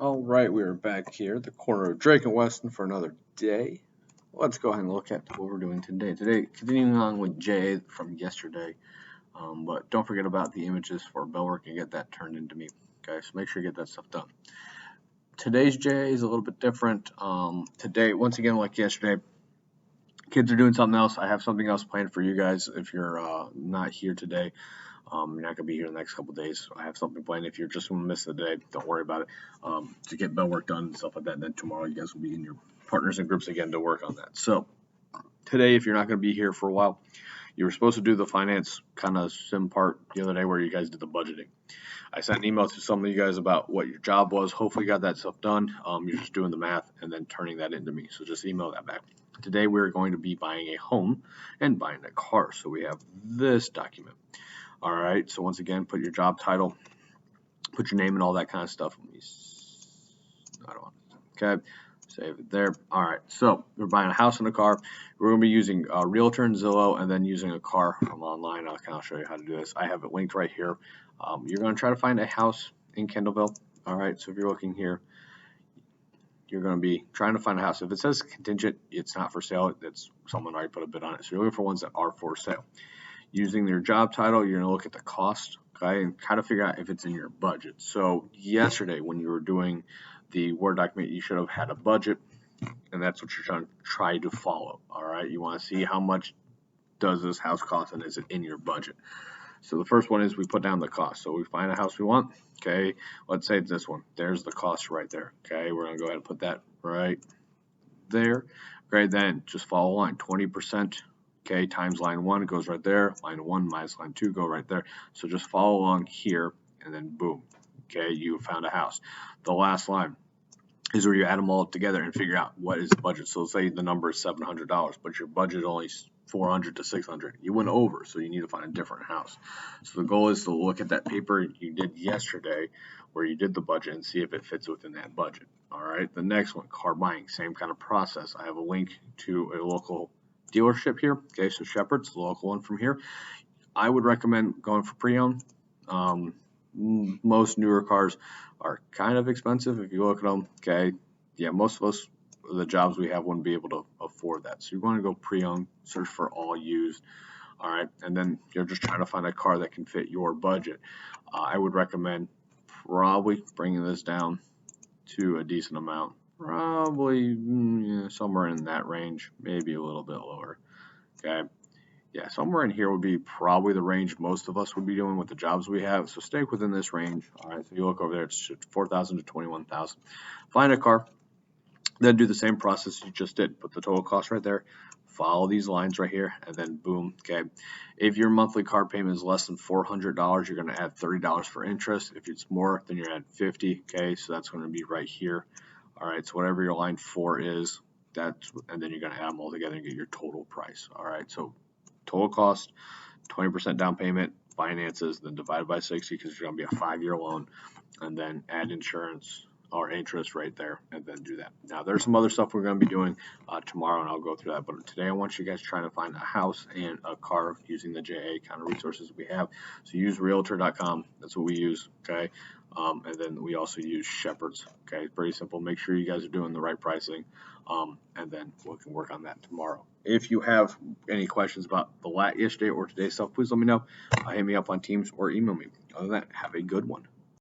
All right, we are back here at the corner of Drake and Weston for another day. Let's go ahead and look at what we're doing today. Today, continuing on with Jay from yesterday, but don't forget about the images for bell work and get that turned into me. Okay, so make sure you get that stuff done. Today's Jay is a little bit different. Today, once again, like yesterday, kids are doing something else. I have something else planned for you guys if you're not here today. You're not going to be here the next couple days. I have something planned. If you're just going to miss the day, don't worry about it. To get bell work done and stuff like that. And then tomorrow, you guys will be in your partners and groups again to work on that. So today, if you're not going to be here for a while, you were supposed to do the finance kind of sim part the other day where you guys did the budgeting. I sent an email to some of you guys about what your job was. Hopefully, you got that stuff done. You're just doing the math and then turning that into me. So just email that back. Today, we're going to be buying a home and buying a car. So we have this document. All right, so once again, put your job title, put your name and all that kind of stuff. Okay, save it there. All right, so we're buying a house and a car. We're going to be using Realtor and Zillow and then using a car from online. I'll show you how to do this. I have it linked right here. You're going to try to find a house in Kendallville. All right, so if you're looking here, you're going to be trying to find a house. If it says contingent, it's not for sale. It's someone already put a bid on it. So you're looking for ones that are for sale. Using their job title, you're going to look at the cost, okay, and kind of figure out if it's in your budget. So yesterday, when you were doing the Word document, you should have had a budget, and that's what you're trying to try to follow. All right, you want to see how much does this house cost, and is it in your budget? So the first one is we put down the cost. So we find a house we want. Okay, let's say it's this one. There's the cost right there. Okay, we're going to go ahead and put that right there. Okay, then just follow line 20%. Okay, times line 1 goes right there. Line 1 minus line 2 go right there. So just follow along here, and then boom. Okay, you found a house. The last line is where you add them all up together and figure out what is the budget. So say the number is $700, but your budget only is $400 to $600. You went over, so you need to find a different house. So the goal is to look at that paper you did yesterday where you did the budget and see if it fits within that budget. All right, the next one, car buying, same kind of process. I have a link to a local dealership here. Okay, so Shepherd's the local one from here. I would recommend going for pre-owned. Most newer cars are kind of expensive if you look at them. Okay, yeah, most of us, the jobs we have, wouldn't be able to afford that. So you want to go pre-owned, search for all used. All right, and then you're just trying to find a car that can fit your budget. I would recommend probably bringing this down to a decent amount. Probably somewhere in that range, maybe a little bit lower. Okay, yeah, somewhere in here would be probably the range most of us would be doing with the jobs we have. So stay within this range. All right, so you look over there, it's 4,000 to 21,000. Find a car, then do the same process you just did. Put the total cost right there. Follow these lines right here, and then boom. Okay, if your monthly car payment is less than $400, you're going to add $30 for interest. If it's more, then you're at 50. Okay, so that's going to be right here. All right, so whatever your line 4 is, and then you're going to add them all together and get your total price. All right, so total cost, 20% down payment, finances, then divided by 60 because it's going to be a 5-year loan, and then add insurance or interest right there, and then do that. Now, there's some other stuff we're going to be doing tomorrow, and I'll go through that. But today, I want you guys trying to find a house and a car using the JA kind of resources we have. So use Realtor.com. That's what we use. Okay. And then we also use Shepherd's. Okay, pretty simple. Make sure you guys are doing the right pricing, and then we can work on that tomorrow. If you have any questions about the yesterday or today's stuff, please let me know. Hit me up on Teams or email me. Other than that, have a good one.